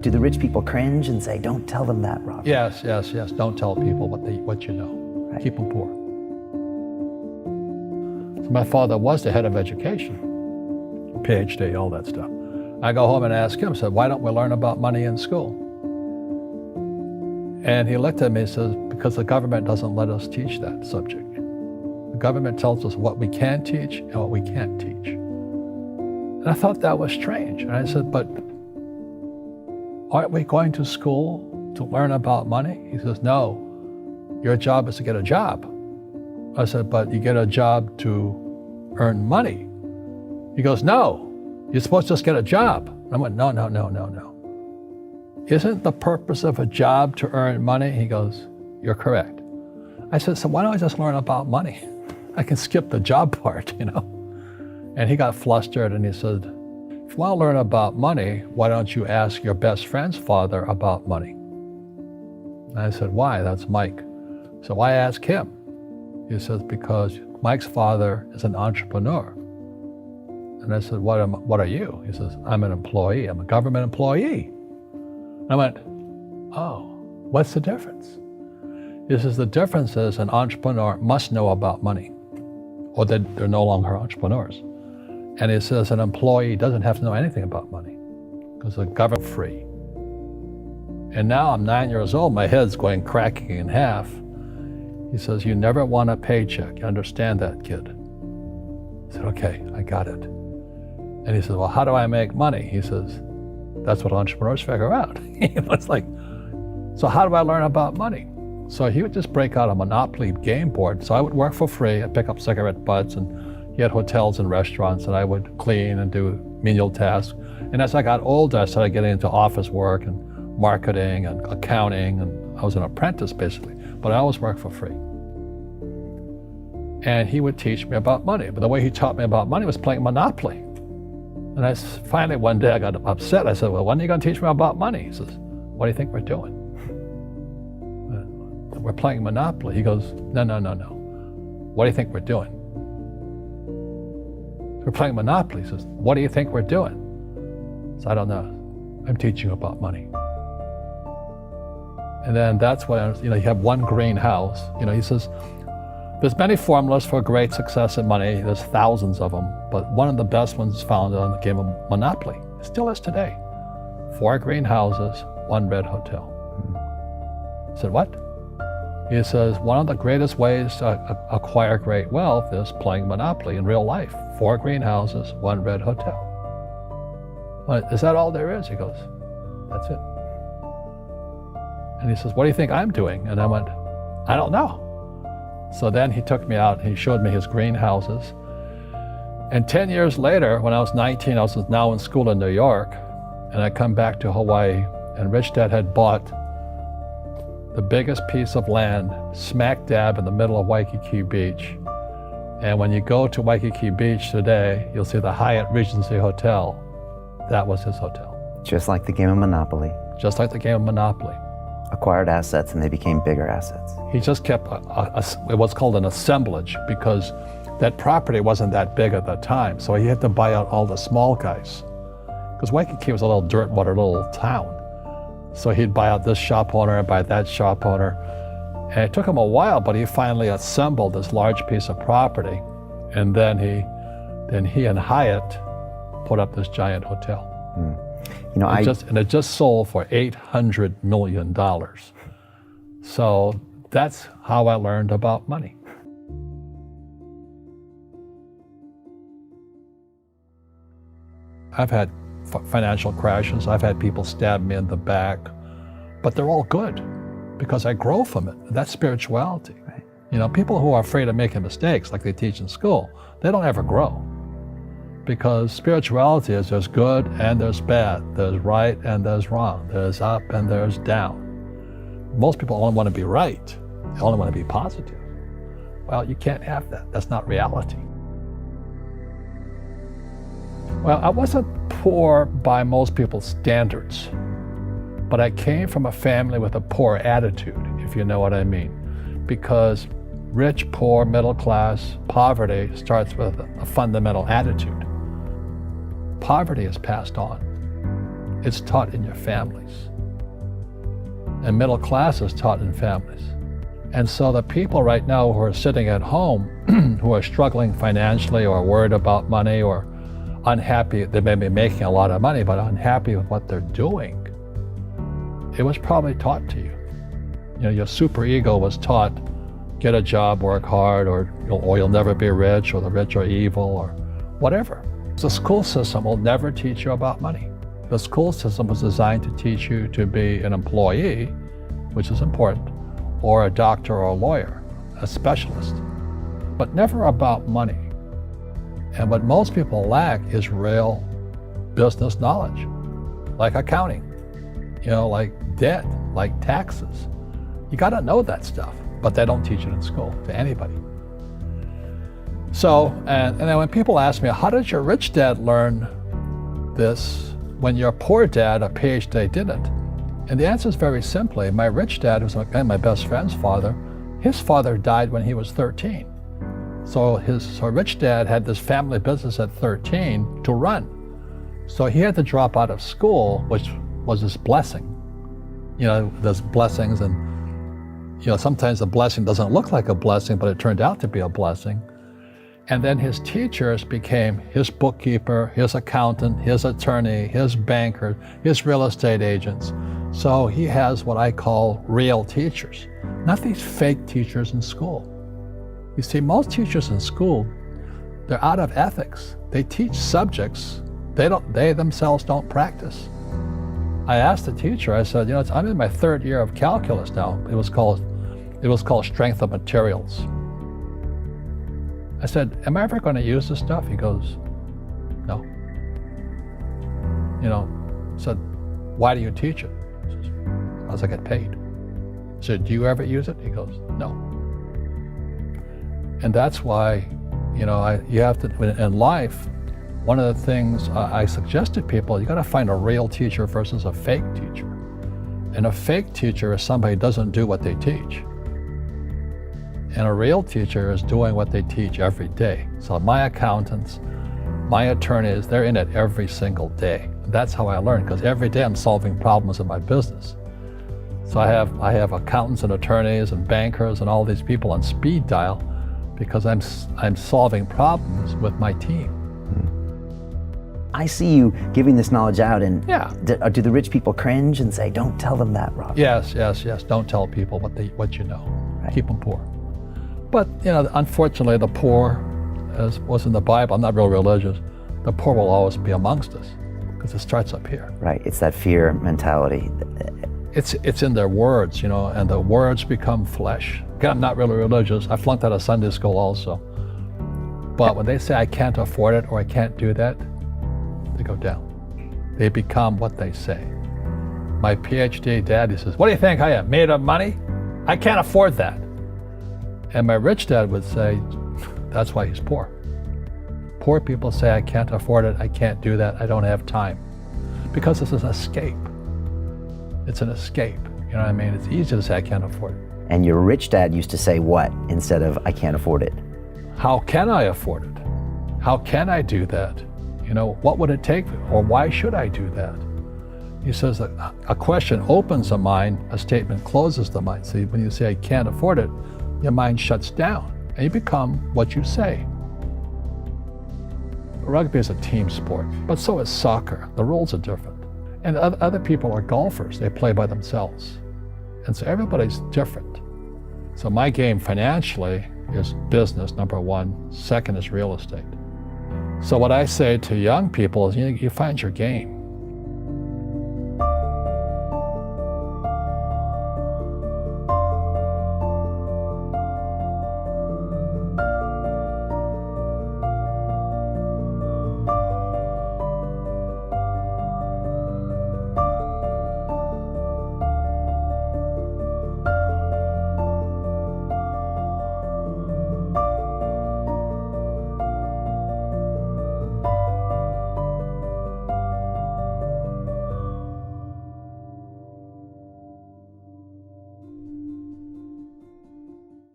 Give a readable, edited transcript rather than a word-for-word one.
Do the rich people cringe and say, don't tell them that, Robert? Yes. Don't tell people what you know. Right. Keep them poor. So my father was the head of education, PhD, all that stuff. I go home and ask him, said, why don't we learn about money in school? And he looked at me and says, because the government doesn't let us teach that subject. The government tells us what we can teach and what we can't teach. And I thought that was strange. And I said, but aren't we going to school to learn about money? He says, no, your job is to get a job. I said, but you get a job to earn money. He goes, no, you're supposed to just get a job. I went, no. Isn't the purpose of a job to earn money? He goes, you're correct. I said, so why don't I just learn about money? I can skip the job part, you know? And he got flustered and he said, if you want to learn about money, why don't you ask your best friend's father about money? And I said, why? That's Mike. So I asked him. He says, because Mike's father is an entrepreneur. And I said, what are you? He says, I'm an employee. I'm a government employee. I went, oh, what's the difference? He says, the difference is an entrepreneur must know about money, or they're no longer entrepreneurs. And he says an employee doesn't have to know anything about money because the government's free. And now I'm 9 years old, my head's going cracking in half. He says, you never want a paycheck. You understand that, kid? I said, okay, I got it. And he says, well, how do I make money? He says, that's what entrepreneurs figure out. He was like, so how do I learn about money? So he would just break out a Monopoly game board. So I would work for free and pick up cigarette butts, and he had hotels and restaurants, and I would clean and do menial tasks. And as I got older, I started getting into office work and marketing and accounting, and I was an apprentice basically, but I always worked for free. And he would teach me about money, but the way he taught me about money was playing Monopoly. And finally one day I got upset. I said, well, when are you going to teach me about money? He says, what do you think we're doing? We're playing Monopoly. He goes, no. What do you think we're doing? We're playing Monopoly. He says, what do you think we're doing? So I don't know. I'm teaching you about money. And then that's when, you have one green house. He says, there's many formulas for great success in money. There's thousands of them, but one of the best ones is found on the game of Monopoly. It still is today. 4 green houses, 1 red hotel. I said, what? He says, one of the greatest ways to acquire great wealth is playing Monopoly in real life. 4 green houses, 1 red hotel. Well, is that all there is? He goes, that's it. And he says, what do you think I'm doing? And I went, I don't know. So then he took me out and he showed me his greenhouses. And 10 years later, when I was 19, I was now in school in New York, and I come back to Hawaii, and Rich Dad had bought the biggest piece of land smack dab in the middle of Waikiki Beach. And when you go to Waikiki Beach today, you'll see the Hyatt Regency Hotel. That was his hotel. Just like the game of Monopoly. Just like the game of Monopoly. Acquired assets and they became bigger assets. He just kept what's called an assemblage, because that property wasn't that big at the time. So he had to buy out all the small guys. Because Waikiki was a little dirt water little town. So he'd buy out this shop owner and buy that shop owner. And it took him a while, but he finally assembled this large piece of property. And then he and Hyatt put up this giant hotel. It just sold for $800 million. So that's how I learned about money. I've had financial crashes. I've had people stab me in the back, but they're all good because I grow from it. That's spirituality. Right. People who are afraid of making mistakes, like they teach in school, they don't ever grow. Because spirituality is there's good and there's bad, there's right and there's wrong, there's up and there's down. Most people only want to be right, they only want to be positive. Well, you can't have that, that's not reality. Well, I wasn't poor by most people's standards, but I came from a family with a poor attitude, if you know what I mean. Because rich, poor, middle class, poverty starts with a fundamental attitude. Poverty is passed on. It's taught in your families. And middle class is taught in families. And so the people right now who are sitting at home, who are struggling financially or worried about money or unhappy, they may be making a lot of money, but unhappy with what they're doing, it was probably taught to you. You know, your super ego was taught, get a job, work hard, or you'll never be rich, or the rich are evil, or whatever. The school system will never teach you about money. The school system was designed to teach you to be an employee, which is important, or a doctor or a lawyer, a specialist, but never about money. And what most people lack is real business knowledge, like accounting, like debt, like taxes. You got to know that stuff, but they don't teach it in school to anybody. So, and then when people ask me, how did your rich dad learn this when your poor dad, a PhD, didn't? And the answer is very simply, my rich dad, who's my best friend's father, his father died when he was 13. So rich dad had this family business at 13 to run. So he had to drop out of school, which was his blessing. There's blessings, and sometimes the blessing doesn't look like a blessing, but it turned out to be a blessing. And then his teachers became his bookkeeper, his accountant, his attorney, his banker, his real estate agents. So he has what I call real teachers, not these fake teachers in school. You see, most teachers in school, they're out of ethics. They teach subjects they themselves don't practice. I asked the teacher, I said, I'm in my third year of calculus now. It was called strength of materials. I said, am I ever going to use this stuff? He goes, no. I said, why do you teach it? He says, because I get paid. I said, do you ever use it? He goes, no. And that's why, you have to, in life, one of the things I suggest to people, you got to find a real teacher versus a fake teacher. And a fake teacher is somebody who doesn't do what they teach. And a real teacher is doing what they teach every day. So my accountants, my attorneys, they're in it every single day. That's how I learn, because every day I'm solving problems in my business. So I have accountants and attorneys and bankers and all these people on speed dial because I'm solving problems with my team. I see you giving this knowledge out, and yeah. Do the rich people cringe and say, don't tell them that, Rob? Yes. Don't tell people what you know. Right. Keep them poor. But, unfortunately, the poor, as was in the Bible, I'm not real religious, the poor will always be amongst us because it starts up here. Right, it's that fear mentality. It's in their words, and the words become flesh. Again, I'm not really religious. I flunked out of Sunday school also. But when they say I can't afford it or I can't do that, they go down. They become what they say. My PhD dad, he says, what do you think I am, made of money? I can't afford that. And my rich dad would say, that's why he's poor. Poor people say, I can't afford it, I can't do that, I don't have time. Because it's an escape. It's an escape, you know what I mean? It's easy to say, I can't afford it. And your rich dad used to say what instead of, I can't afford it? How can I afford it? How can I do that? What would it take, or why should I do that? He says that a question opens the mind, a statement closes the mind. See, when you say, I can't afford it, your mind shuts down, and you become what you say. Rugby is a team sport, but so is soccer. The rules are different. And other people are golfers. They play by themselves. And so everybody's different. So my game financially is business, number one. Second is real estate. So what I say to young people is, you find your game.